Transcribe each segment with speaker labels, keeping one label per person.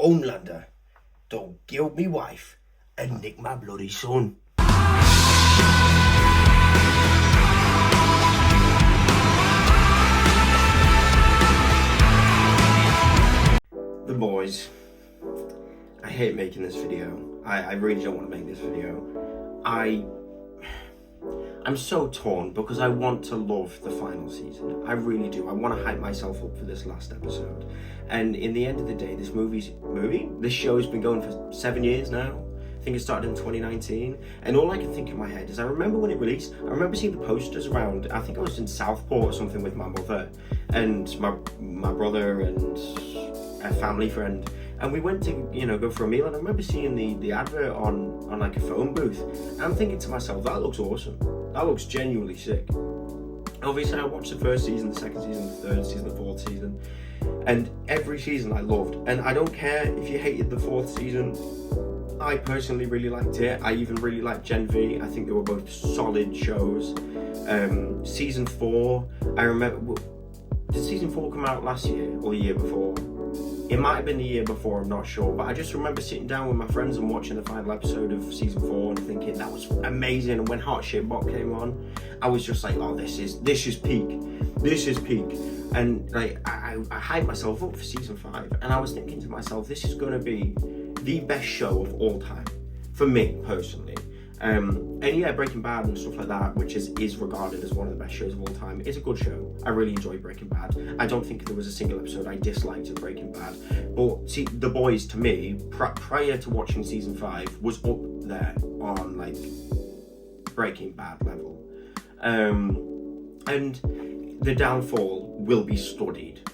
Speaker 1: Homelander, don't kill me wife and nick my bloody son. The boys. I hate making this video. I really don't want to make this video. I'm so torn because I want to love the final season. I really do. I want to hype myself up for this last episode. And in the end of the day, this show's been going for 7 years now. I think it started in 2019. And all I can think in my head is I remember when it released, I remember seeing the posters around. I think I was in Southport or something with my mother and my brother and a family friend. And we went to, go for a meal, and I remember seeing the advert on like a phone booth. And I'm thinking to myself, that looks awesome. That looks genuinely sick. Obviously, I watched the first season, the second season, the third season, the fourth season. And every season I loved. And I don't care if you hated the fourth season. I personally really liked it. I even really liked Gen V. I think they were both solid shows. Season 4, I remember... Did season 4 come out last year or the year before? It might have been the year before, I'm not sure, but I just remember sitting down with my friends and watching the final episode of season 4 and thinking that was amazing. And when Hot Shit Bot came on, I was just like, oh, this is peak. This is peak. And like I hyped myself up for season 5, and I was thinking to myself, this is going to be the best show of all time for me personally. And yeah, Breaking Bad and stuff like that, which is regarded as one of the best shows of all time, is a good show. I really enjoy Breaking Bad. I don't think there was a single episode I disliked of Breaking Bad. But see, The Boys, to me, prior to watching season 5, was up there on like Breaking Bad level. And the downfall will be studied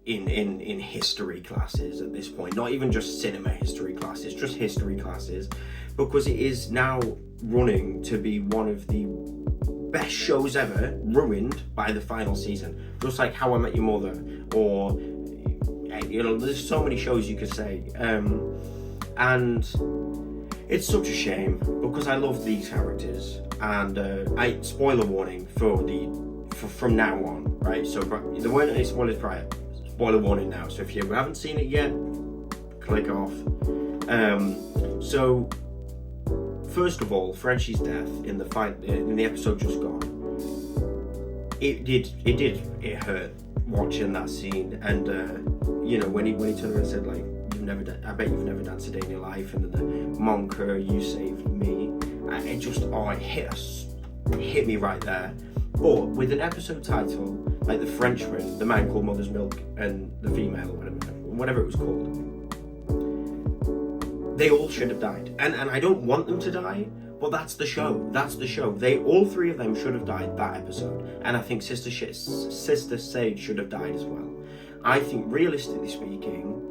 Speaker 1: in history classes at this point. Not even just cinema history classes, just history classes. Because it is now running to be one of the best shows ever, ruined by the final season. Just like How I Met Your Mother, or, there's so many shows you could say. And it's such a shame, because I love these characters. And spoiler warning from now on, right? So there weren't any spoilers prior. Spoiler warning now. So if you haven't seen it yet, click off. So first of all, Frenchie's death in the episode just gone. It hurt watching that scene, and when he turned around and said like, I bet you've never danced a day in your life, and then the Monker, you saved me. It just it hit me right there. But with an episode title like The Frenchman, The Man Called Mother's Milk, and The Female, or whatever it was called, they all should have died. And I don't want them to die, but that's the show. That's the show. All three of them should have died that episode. And I think Sister Sage should have died as well. I think, realistically speaking,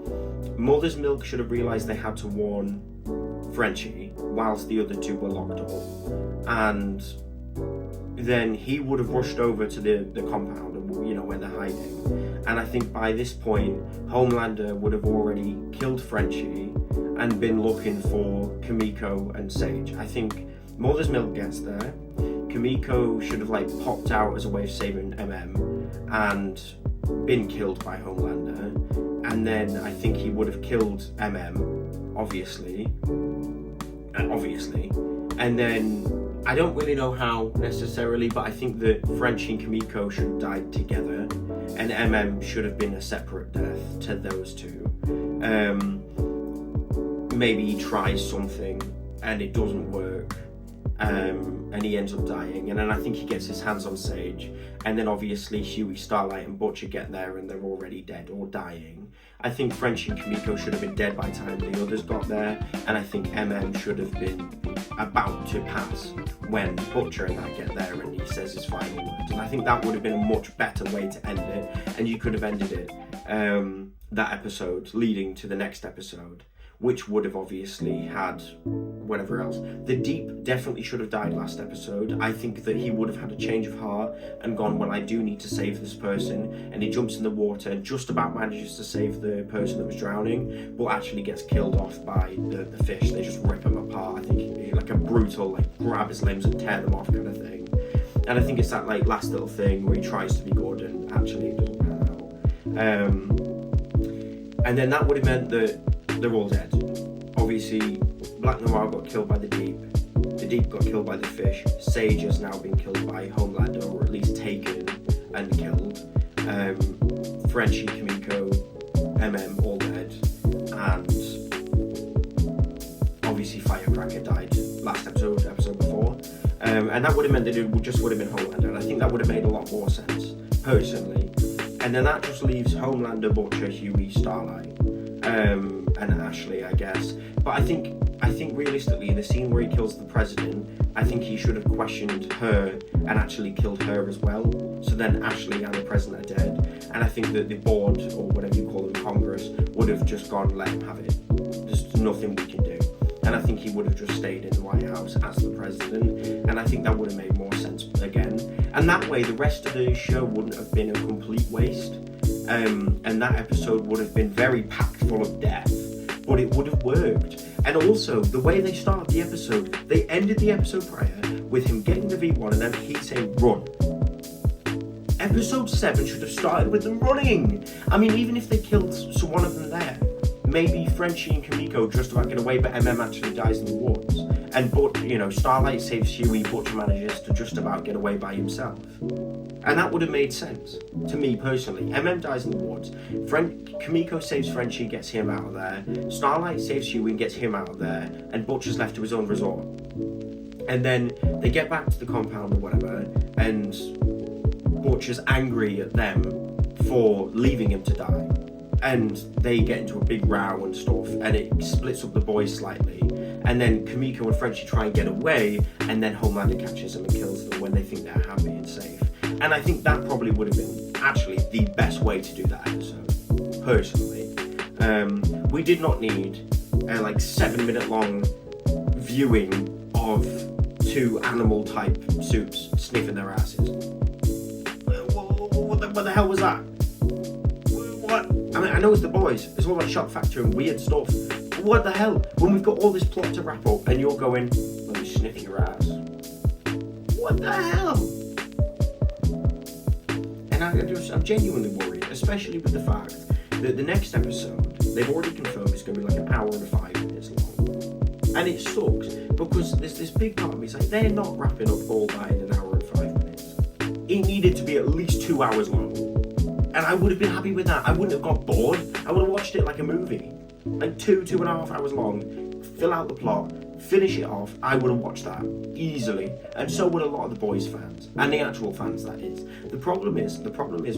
Speaker 1: Mother's Milk should have realised they had to warn Frenchie whilst the other two were locked up. And then he would have rushed over to the compound, when they're hiding. And I think by this point, Homelander would have already killed Frenchie and been looking for Kimiko and Sage. I think Mother's Milk gets there. Kimiko should have popped out as a way of saving MM and been killed by Homelander. And then I think he would have killed MM, obviously. And then I don't really know how necessarily, but I think that Frenchie and Kimiko should have died together, and MM should have been a separate death to those two. Maybe he tries something and it doesn't work, and he ends up dying, and then I think he gets his hands on Sage, and then obviously Huey, Starlight and Butcher get there and they're already dead or dying. I think Frenchie and Kimiko should have been dead by the time the others got there, and I think MM should have been about to pass when Butcher and that get there and he says his final words. And I think that would have been a much better way to end it, and you could have ended it, that episode, leading to the next episode, which would have obviously had whatever else. The Deep definitely should have died last episode. I think that he would have had a change of heart and gone, well, I do need to save this person, and he jumps in the water and just about manages to save the person that was drowning, but actually gets killed off by the fish. They just rip him apart. I think like a brutal, grab his limbs and tear them off kind of thing. And I think it's that last little thing where he tries to be good and actually it doesn't pan out. And then that would have meant that they're all dead. Obviously, Black Noir got killed by the Deep got killed by the Fish, Sage has now been killed by Homelander, or at least taken and killed. Frenchie, Kimiko, all dead, and obviously Firecracker died last episode before, and that would have meant that it would have been Homelander, and I think that would have made a lot more sense, personally. And then that just leaves Homelander, Butcher, Huey, Starlight, and Ashley, I guess. But I think realistically, in the scene where he kills the president, I think he should have questioned her and actually killed her as well. So then Ashley and the president are dead, and I think that the board, or whatever you call them, Congress, would have just gone, let him have it. There's nothing we can do. And I think he would have just stayed in the White House as the president, and I think that would have made more sense again. And that way, the rest of the show wouldn't have been a complete waste, and that episode would have been very packed full of death, but it would have worked. And also, the way they started the episode, they ended the episode prior with him getting the V1 and then he saying, run. Episode 7 should have started with them running. I mean, even if they killed one of them there, maybe Frenchie and Kimiko just about get away, but actually dies in the woods. And Starlight saves Huey, Butcher manages to just about get away by himself. And that would have made sense, to me personally. dies in the woods, Kimiko saves Frenchie, gets him out of there, Starlight saves Huey and gets him out of there, and Butcher's left to his own resort. And then they get back to the compound or whatever, and Butcher's angry at them for leaving him to die. And they get into a big row and stuff, and it splits up the boys slightly. And then Kimiko and Frenchie try and get away, and then Homelander catches them and kills them when they think they're happy and safe. And I think that probably would have been actually the best way to do that episode, personally. We did not need a 7-minute long viewing of 2 animal type soups sniffing their asses. What the hell was that? What? I mean, I know it's the boys, it's all like shock factor and weird stuff. But what the hell? When we've got all this plot to wrap up and you're going, let me sniff your ass. What the hell? And I'm genuinely worried, especially with the fact that the next episode, they've already confirmed it's going to be like an hour and 5 minutes long. And it sucks, because there's this big part of me, it's like, they're not wrapping up all that in an hour and 5 minutes. It needed to be at least 2 hours long. And I would have been happy with that. I wouldn't have got bored. I would have watched it like a movie. Like 2.5 hours long, fill out the plot, finish it off. I would have watched that easily, and so would a lot of the boys fans and the actual fans, that is. The problem is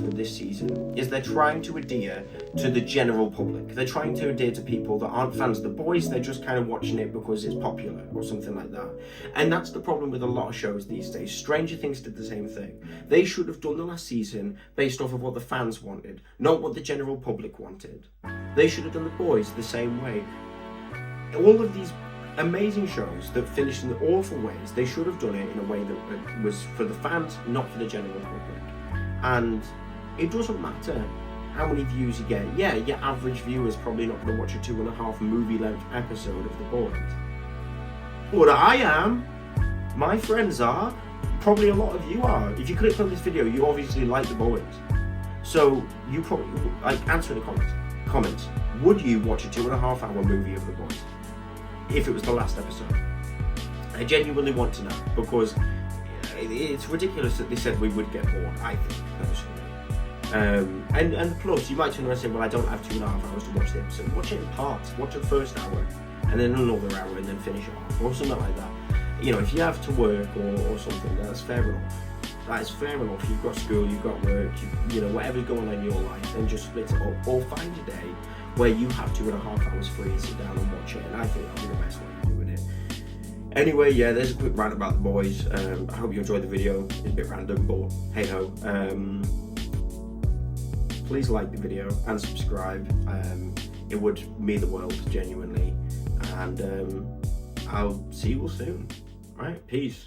Speaker 1: with this season is they're trying to adhere to the general public. They're trying to adhere to people that aren't fans of the boys. They're just kind of watching it because it's popular or something like that. And that's the problem with a lot of shows these days. Stranger Things did the same thing. They should have done the last season based off of what the fans wanted, not what the general public wanted. They should have done The Boys the same way. All of these amazing shows that finished in awful ways, they should have done it in a way that was for the fans, not for the general public. And it doesn't matter how many views you get. Yeah, your average viewer is probably not going to watch a 2.5 movie-length episode of The Boys. But I am. My friends are. Probably a lot of you are. If you clicked on this video, you obviously like The Boys. So you probably, answer in the comments. Would you watch a 2.5 hour movie of The Boys if it was the last episode? I genuinely want to know, because it's ridiculous that they said we would get bored, I think, personally. And plus, you might turn around and say, well, I don't have 2.5 hours to watch the episode. Watch it in parts. Watch the first hour, and then another hour, and then finish it off, or something like that. If you have to work or something, that's fair enough. That is fair enough. You've got school, you've got work, whatever's going on in your life, then just split it up, or find a day where you have 2.5 hours free and sit down and watch it, and I think that'll be the best way of doing it. Anyway, yeah, there's a quick rant about The Boys. I hope you enjoyed the video. It's a bit random, but hey ho. Please like the video and subscribe. It would mean the world, genuinely. And I'll see you all soon. Alright, peace.